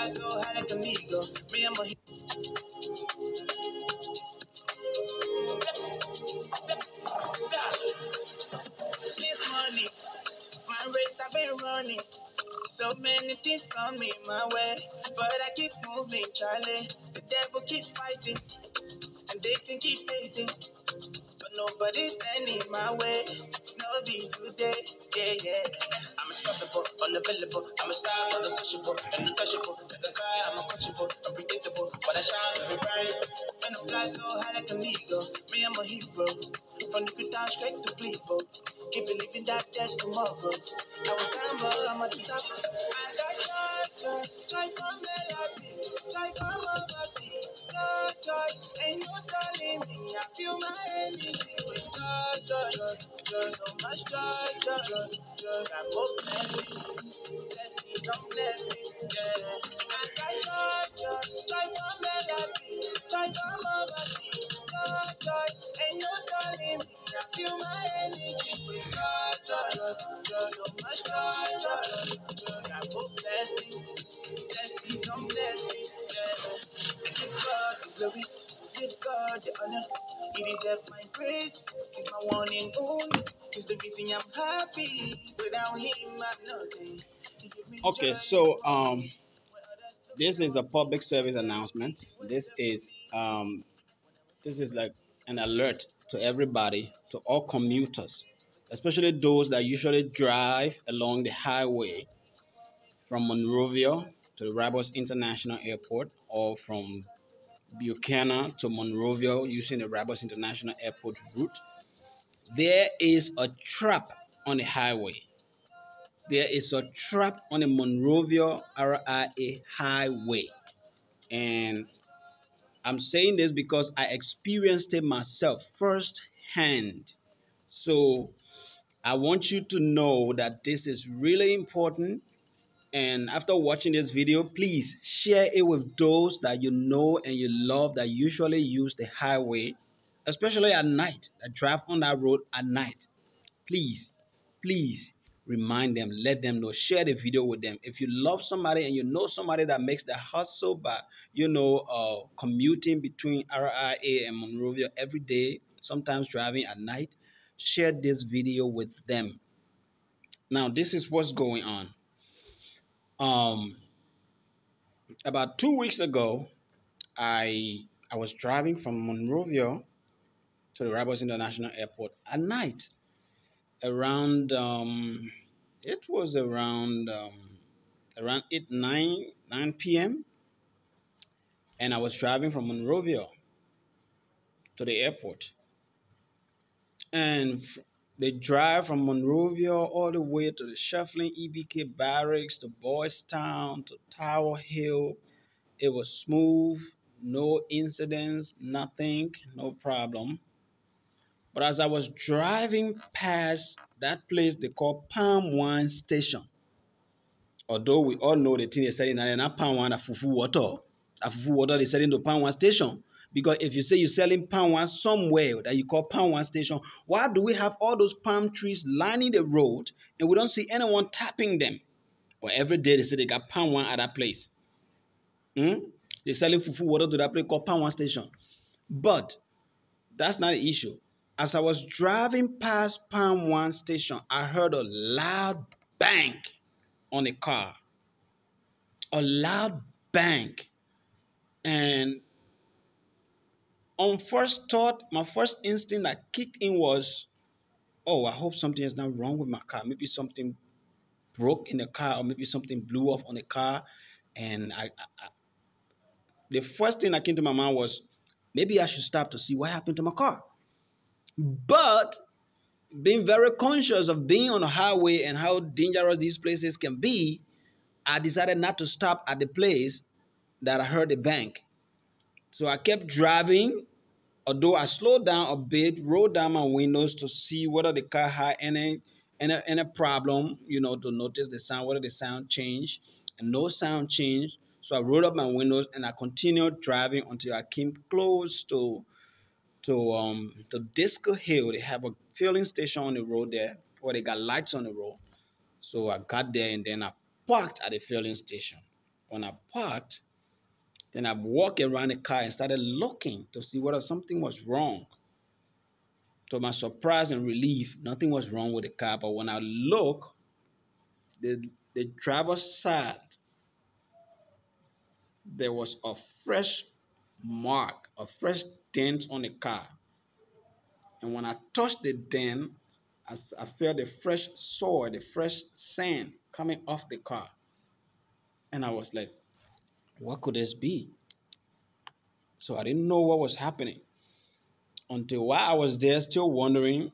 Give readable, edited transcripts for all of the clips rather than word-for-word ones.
fly so high like an eagle. Me, I'm a this money, my race I've been running. So many things coming my way, but I keep moving, Charlie. The devil keeps fighting, and they can keep hating, but nobody's standing my way. No be today, yeah. I'm unstoppable, unavailable. I'm a star, not unsociable, untouchable. Like a guy, I'm unquenchable, unpredictable. But I shine every bright, and I fly so high like an eagle. Me, I'm a hero. From the good down straight to people. Keep believing that there's tomorrow. I was down, but I'm at the top. I got joy from melody, joy from overseas, joy, ain't no telling me. I feel my energy with joy, so much joy. Got more blessings on blessings, yeah. I got joy from melody, joy from overseas, joy, ain't no telling me. I feel my energy with joy, so much joy. Got more blessings on blessings, yeah. I give God the glory, give God the honor. He deserves my praise. He's my one and only. He's the reason I'm happy. Without him, I'm nothing. Okay, so this is a public service announcement. This is like an alert to everybody, to all commuters, especially those that usually drive along the highway from Monrovia to the Rabos International Airport, or from Buchanan to Monrovia using the Rabos International Airport route. There is a trap on the highway. There is a trap on the Monrovia RIA highway. And I'm saying this because I experienced it myself firsthand. So I want you to know that this is really important. And after watching this video, please share it with those that you know and you love that usually use the highway, especially at night, that drive on that road at night. Please remind them, let them know, share the video with them. If you love somebody and you know somebody that makes the hustle by, commuting between RIA and Monrovia every day, sometimes driving at night, share this video with them. Now, this is what's going on. About 2 weeks ago, I was driving from Monrovia to the Rabos International Airport at night. It was around 9 p.m. and I was driving from Monrovia to the airport. And they drive from Monrovia all the way to the Shuffling EBK Barracks, to Boys Town, to Tower Hill. It was smooth, no incidents, nothing, no problem. But as I was driving past that place they call Palm Wine Station, although we all know the thing is selling and not Palm Wine, a fufu water they selling to Palm Wine Station. Because if you say you're selling palm wine somewhere that you call palm wine station, why do we have all those palm trees lining the road and we don't see anyone tapping them? But every day they say they got palm wine at that place. They're selling fufu water to that place called palm wine station. But that's not the issue. As I was driving past palm wine station, I heard a loud bang on a car. A loud bang. And on first thought, my first instinct that kicked in was, oh, I hope something is not wrong with my car. Maybe something broke in the car, or maybe something blew off on the car. And the first thing that came to my mind was, maybe I should stop to see what happened to my car. But being very conscious of being on the highway and how dangerous these places can be, I decided not to stop at the place that I heard the bang. So I kept driving, although I slowed down a bit, rolled down my windows to see whether the car had any problem, to notice the sound, whether the sound changed, and no sound changed. So I rolled up my windows and I continued driving until I came close to Disco Hill. They have a filling station on the road there, where they got lights on the road. So I got there and then I parked at the filling station. When I parked, then I walked around the car and started looking to see whether something was wrong. To my surprise and relief, nothing was wrong with the car. But when I look, the driver's side, there was a fresh mark, a fresh dent on the car. And when I touched the dent, I felt the fresh soil, the fresh sand coming off the car. And I was like, what could this be? So I didn't know what was happening until while I was there still wondering,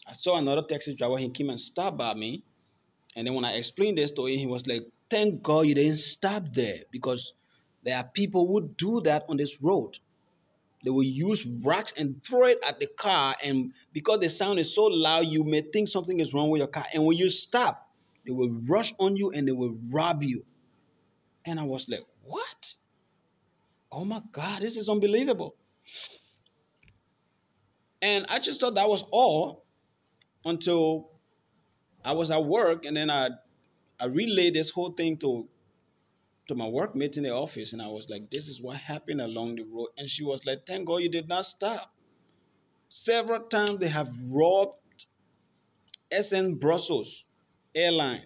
I saw another taxi driver. He came and stopped by me. And then when I explained this to him, he was like, thank God you didn't stop there, because there are people who do that on this road. They will use rocks and throw it at the car. And because the sound is so loud, you may think something is wrong with your car. And when you stop, they will rush on you and they will rob you. And I was like, what? Oh my God, this is unbelievable. And I just thought that was all until I was at work, and then I relayed this whole thing to my workmate in the office, and I was like, this is what happened along the road. And she was like, thank God you did not stop. Several times they have robbed SN Brussels airline,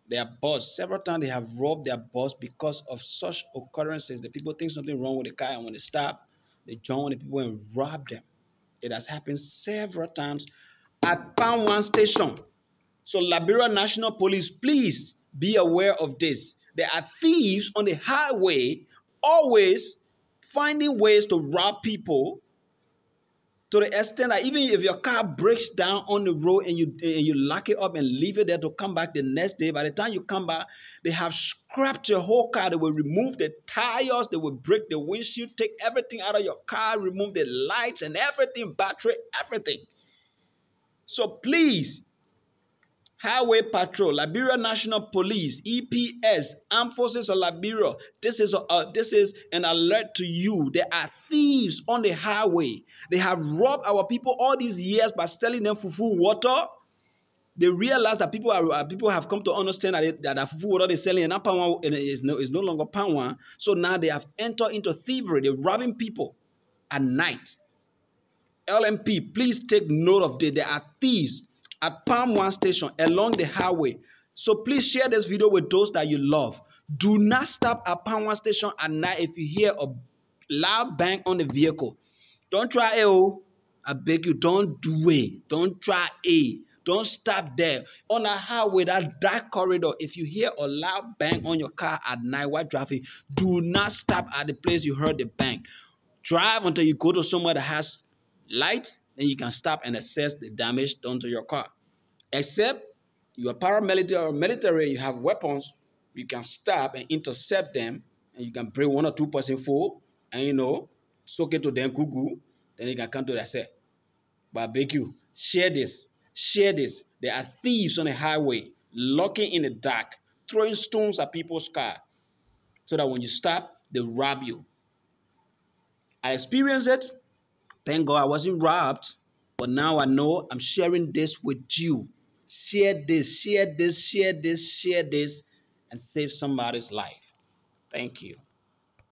their bus. Several times they have robbed their bus because of such occurrences. The people think something wrong with the car, and when they stop, they join the people and rob them. It has happened several times at Pan One Station. So Liberia National Police, please be aware of this. There are thieves on the highway always finding ways to rob people, to the extent that even if your car breaks down on the road and you lock it up and leave it there to come back the next day, by the time you come back, they have scrapped your whole car. They will remove the tires, they will break the windshield, take everything out of your car, remove the lights and everything, battery, everything. So please, Highway Patrol, Liberia National Police, EPS, Armed Forces of Liberia, this is an alert to you. There are thieves on the highway. They have robbed our people all these years by selling them fufu water. They realize that people have come to understand that the fufu water they're selling is no longer panwa. So now they have entered into thievery. They're robbing people at night. LMP, please take note of this. There are thieves at Palm One Station along the highway. So please share this video with those that you love. Do not stop at Palm One Station at night if you hear a loud bang on the vehicle. Don't try it, oh. I beg you, don't do it. Don't try it. Don't stop there. On a highway, that dark corridor, if you hear a loud bang on your car at night while driving, do not stop at the place you heard the bang. Drive until you go to somewhere that has lights, then you can stop and assess the damage done to your car. Except you are paramilitary or military, you have weapons, you can stop and intercept them, and you can bring 1 or 2 persons full, and soak it to them, cuckoo, then you can come to that set. But I beg you, share this. Share this. There are thieves on the highway, lurking in the dark, throwing stones at people's car, so that when you stop, they rob you. I experienced it. Thank God I wasn't robbed, but now I know I'm sharing this with you. Share this, share this, share this, share this, and save somebody's life. Thank you.